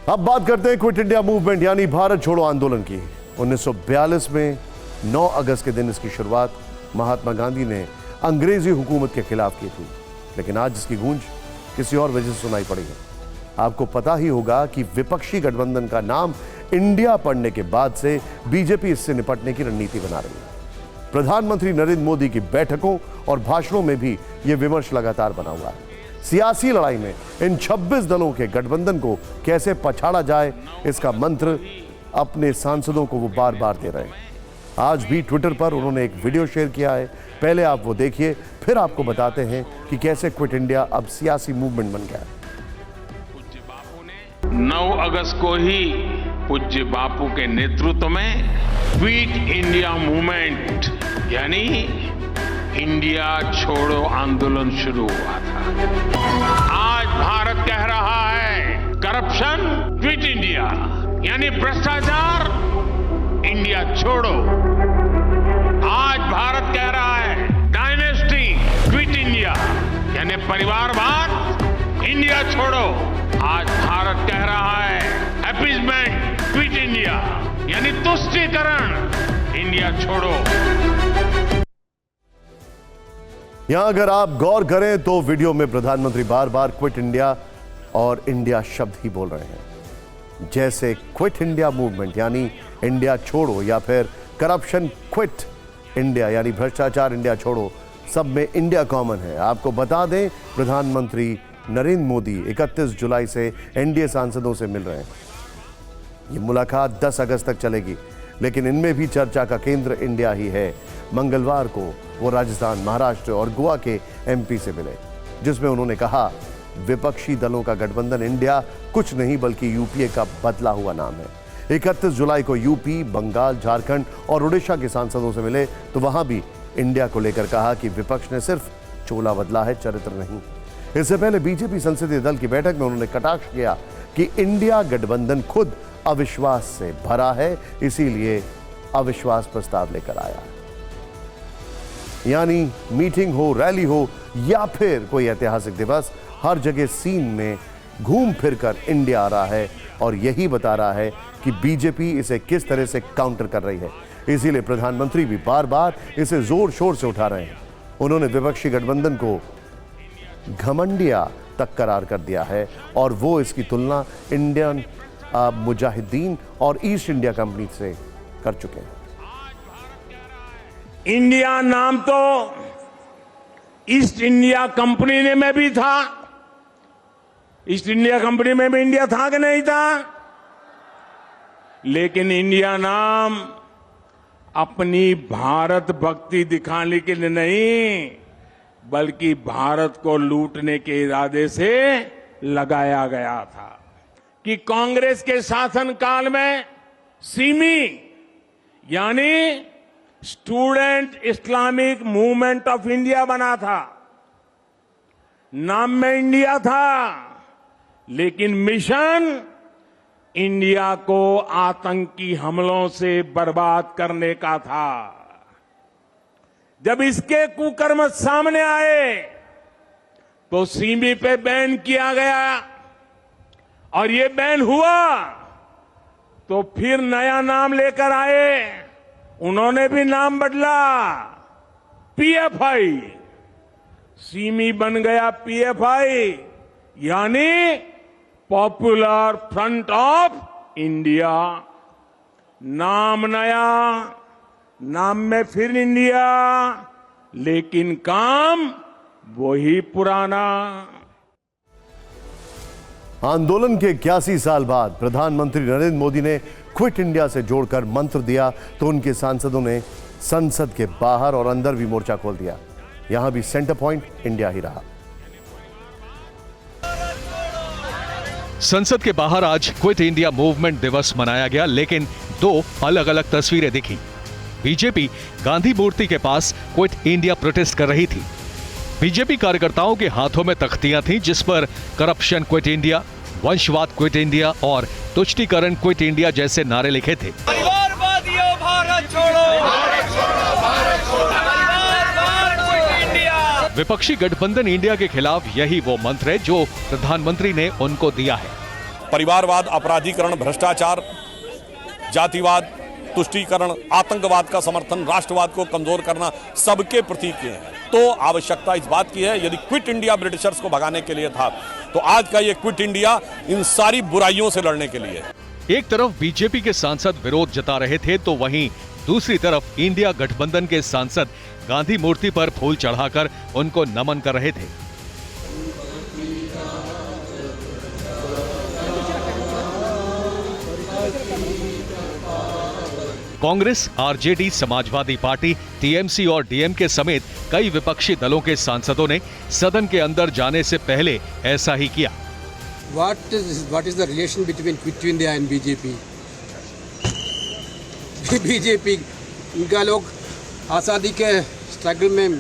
अब बात करते हैं क्विट इंडिया मूवमेंट यानी भारत छोड़ो आंदोलन की। 1942 में 9 अगस्त के दिन इसकी शुरुआत महात्मा गांधी ने अंग्रेजी हुकूमत के खिलाफ की थी, लेकिन आज इसकी गूंज किसी और वजह से सुनाई पड़ी है। आपको पता ही होगा कि विपक्षी गठबंधन का नाम इंडिया पड़ने के बाद से बीजेपी इससे निपटने की रणनीति बना रही है। प्रधानमंत्री नरेंद्र मोदी की बैठकों और भाषणों में भी यह विमर्श लगातार बना हुआ है। सियासी लड़ाई में इन 26 दलों के गठबंधन को कैसे पछाड़ा जाए, इसका मंत्र अपने सांसदों को वो बार बार दे रहे हैं। आज भी ट्विटर पर उन्होंने एक वीडियो शेयर किया है, पहले आप वो देखिए, फिर आपको बताते हैं कि कैसे क्विट इंडिया अब सियासी मूवमेंट बन गया है। 9 अगस्त को ही पूज्य बापू के नेतृत्व में क्विट इंडिया मूवमेंट यानी इंडिया छोड़ो आंदोलन शुरू हुआ था। आज भारत कह रहा है करप्शन क्विट इंडिया यानी भ्रष्टाचार इंडिया छोड़ो। आज भारत कह रहा है डायनेस्टी क्विट इंडिया यानी परिवारवाद इंडिया छोड़ो। आज भारत कह रहा है अपीजमेंट क्विट इंडिया यानी तुष्टीकरण इंडिया छोड़ो। यहां अगर आप गौर करें तो वीडियो में प्रधानमंत्री बार बार क्विट इंडिया और इंडिया शब्द ही बोल रहे हैं, जैसे क्विट इंडिया मूवमेंट यानी इंडिया छोड़ो या फिर करप्शन क्विट इंडिया यानी भ्रष्टाचार इंडिया छोड़ो, सब में इंडिया कॉमन है। आपको बता दें, प्रधानमंत्री नरेंद्र मोदी 31 जुलाई से एनडीए सांसदों से मिल रहे हैं। ये मुलाकात 10 अगस्त तक चलेगी, लेकिन इनमें भी चर्चा का केंद्र इंडिया ही है। मंगलवार को वो राजस्थान, महाराष्ट्र और गोवा के एमपी से मिले, जिसमें उन्होंने कहा विपक्षी दलों का गठबंधन इंडिया कुछ नहीं बल्कि यूपीए का बदला हुआ नाम है। 31 जुलाई को यूपी, बंगाल, झारखंड और उड़ीसा के सांसदों से मिले तो वहां भी इंडिया को लेकर कहा कि विपक्ष ने सिर्फ चोला बदला है, चरित्र नहीं। इससे पहले बीजेपी संसदीय दल की बैठक में उन्होंने कटाक्ष किया कि इंडिया गठबंधन खुद अविश्वास से भरा है, इसीलिए अविश्वास प्रस्ताव लेकर आया। यानी मीटिंग हो, रैली हो या फिर कोई ऐतिहासिक दिवस, हर जगह सीन में घूम फिर कर इंडिया आ रहा है और यही बता रहा है कि बीजेपी इसे किस तरह से काउंटर कर रही है। इसीलिए प्रधानमंत्री भी बार बार इसे जोर शोर से उठा रहे हैं। उन्होंने विपक्षी गठबंधन को घमंडिया तक करार कर दिया है और वो इसकी तुलना इंडियन मुजाहिदीन और ईस्ट इंडिया कंपनी से कर चुके हैं। इंडिया नाम तो ईस्ट इंडिया कंपनी में भी था। ईस्ट इंडिया कंपनी में भी इंडिया था कि नहीं था? लेकिन इंडिया नाम अपनी भारत भक्ति दिखाने के लिए नहीं, बल्कि भारत को लूटने के इरादे से लगाया गया था। कि कांग्रेस के शासनकाल में सीमी यानी student Islamic movement of India बना था। नाम में इंडिया था, लेकिन मिशन इंडिया को आतंकी हमलों से बर्बाद करने का था। जब इसके कुकर्म सामने आए तो सीमी पे बैन किया गया और ये बैन हुआ तो फिर नया नाम लेकर आए। उन्होंने भी नाम बदला, पीएफआई। सीमी बन गया पीएफआई यानी पॉपुलर फ्रंट ऑफ इंडिया। नाम नया, नाम में फिर इंडिया, लेकिन काम वही पुराना। आंदोलन के 81 साल बाद प्रधानमंत्री नरेंद्र मोदी ने क्विट इंडिया से जोड़कर मंत्र दिया तो उनके सांसदों ने संसद के बाहर और अंदर भी मोर्चा खोल दिया। यहां भी सेंटर पॉइंट इंडिया ही रहा। संसद के बाहर आज क्विट इंडिया मूवमेंट दिवस मनाया गया, लेकिन 2 अलग अलग तस्वीरें दिखी। बीजेपी गांधी मूर्ति के पास क्विट इंडिया प्रोटेस्ट कर रही थी। बीजेपी कार्यकर्ताओं के हाथों में तख्तियां थीं जिस पर करप्शन क्विट इंडिया, वंशवाद क्विट इंडिया और तुष्टीकरण क्विट इंडिया जैसे नारे लिखे थे। परिवारवादियों भारत छोड़ो, भारत छोड़ो, भारत छोड़ो, परिवारवाद क्विट इंडिया। विपक्षी गठबंधन इंडिया के खिलाफ यही वो मंत्र है जो प्रधानमंत्री ने उनको दिया है। परिवारवाद, अपराधीकरण, भ्रष्टाचार, जातिवाद, तुष्टीकरण, आतंकवाद का समर्थन, राष्ट्रवाद को कमजोर करना सबके प्रतीक हैं। तो आवश्यकता इस बात की है, यदि क्विट इंडिया ब्रिटिशर्स को भगाने के लिए था तो आज का ये क्विट इंडिया इन सारी बुराइयों से लड़ने के लिए। एक तरफ बीजेपी के सांसद विरोध जता रहे थे तो वहीं दूसरी तरफ इंडिया गठबंधन के सांसद गांधी मूर्ति पर फूल चढ़ाकर उनको नमन कर रहे थे। Congress, RJD, Samajwadi party, TMC और डीएमके समेत कई विपक्षी दलों के सांसदों ने सदन के अंदर जाने से पहले ऐसा ही किया। What is the relation between Quit India and BJP? BJP इनका लोग आज़ादी के स्ट्रगल में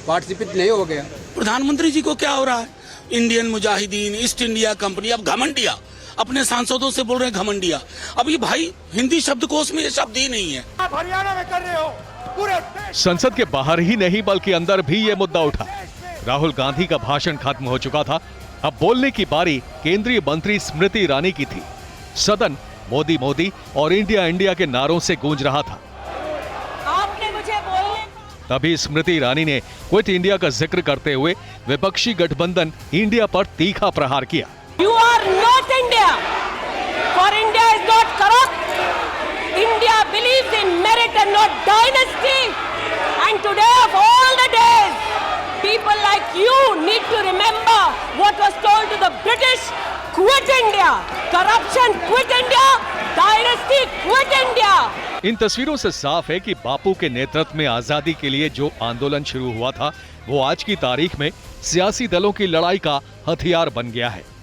पार्टिसिपेट नहीं हो गया। प्रधानमंत्री जी को क्या हो रहा है? Indian Mujahideen, east India company, अब घमंडिया, अपने सांसदों से बोल रहे हैं घमंडिया। अब ये भाई हिंदी शब्दकोश में ये शब्द ही नहीं है। आप हरियाणा में कर रहे हो पूरे संसद के बाहर ही नहीं बल्कि अंदर भी ये मुद्दा उठा। राहुल गांधी का भाषण खत्म हो चुका था, अब बोलने की बारी केंद्रीय मंत्री स्मृति ईरानी की थी। सदन मोदी मोदी और इंडिया इंडिया के नारों से गूंज रहा था। आपने मुझे बोलने तभी स्मृति ईरानी ने क्विट इंडिया का जिक्र करते हुए विपक्षी गठबंधन इंडिया पर तीखा प्रहार किया। You are not India. For India is not corrupt. India believes in merit and not dynasty. And today of all the days, people like you need to remember what was told to the British. Quit India. Corruption, quit India. Dynasty, quit India. इन तस्वीरों से साफ है कि बापू के नेतृत्व में आजादी के लिए जो आंदोलन शुरू हुआ था वो आज की तारीख में सियासी दलों की लड़ाई का हथियार बन गया है।